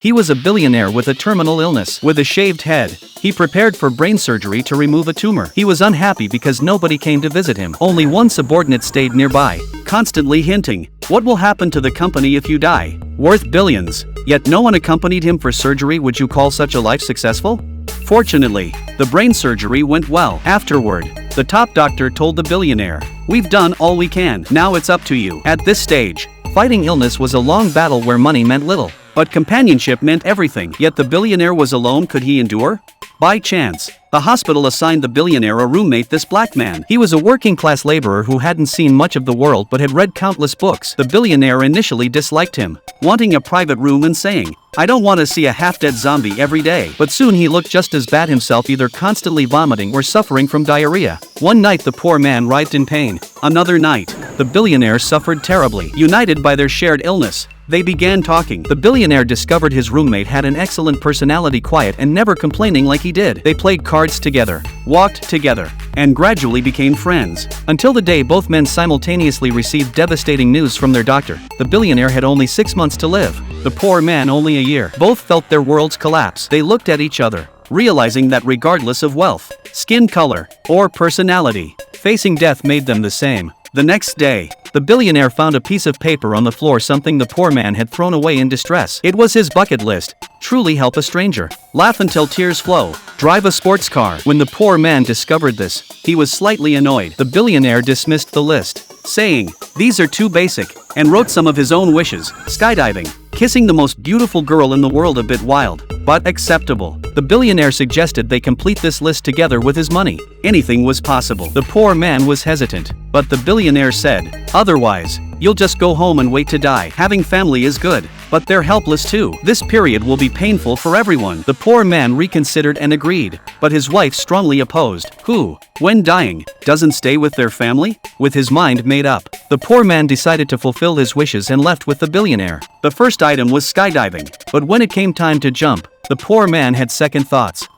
He was a billionaire with a terminal illness. With a shaved head, he prepared for brain surgery to remove a tumor. He was unhappy because nobody came to visit him. Only one subordinate stayed nearby, constantly hinting, "What will happen to the company if you die? Worth billions." Yet no one accompanied him for surgery. Would you call such a life successful? Fortunately, the brain surgery went well. Afterward, the top doctor told the billionaire, "We've done all we can. Now it's up to you." At this stage, fighting illness was a long battle where money meant little, but companionship meant everything. Yet the billionaire was alone. Could he endure? By chance, the hospital assigned the billionaire a roommate, this black man. He was a working-class laborer who hadn't seen much of the world but had read countless books. The billionaire initially disliked him, wanting a private room and saying, "I don't want to see a half-dead zombie every day." But soon he looked just as bad himself, either constantly vomiting or suffering from diarrhea. One night the poor man writhed in pain. Another night, the billionaire suffered terribly. United by their shared illness, they began talking. The billionaire discovered his roommate had an excellent personality, quiet and never complaining like he did. They played cards together, walked together, and gradually became friends. Until the day both men simultaneously received devastating news from their doctor. The billionaire had only 6 months to live. The poor man only a year. Both felt their worlds collapse. They looked at each other, realizing that regardless of wealth, skin color, or personality, facing death made them the same. The next day, the billionaire found a piece of paper on the floor, something the poor man had thrown away in distress. It was his bucket list. Truly help a stranger, laugh until tears flow, drive a sports car. When the poor man discovered this, he was slightly annoyed. The billionaire dismissed the list, saying, "These are too basic," and wrote some of his own wishes. Skydiving, kissing the most beautiful girl in the world, a bit wild, but acceptable. The billionaire suggested they complete this list together with his money. Anything was possible. The poor man was hesitant, but the billionaire said, "Otherwise, you'll just go home and wait to die. Having family is good, but they're helpless too. This period will be painful for everyone." The poor man reconsidered and agreed, but his wife strongly opposed. Who, when dying, doesn't stay with their family? With his mind made up, the poor man decided to fulfill his wishes and left with the billionaire. The first item was skydiving, but when it came time to jump, the poor man had second thoughts.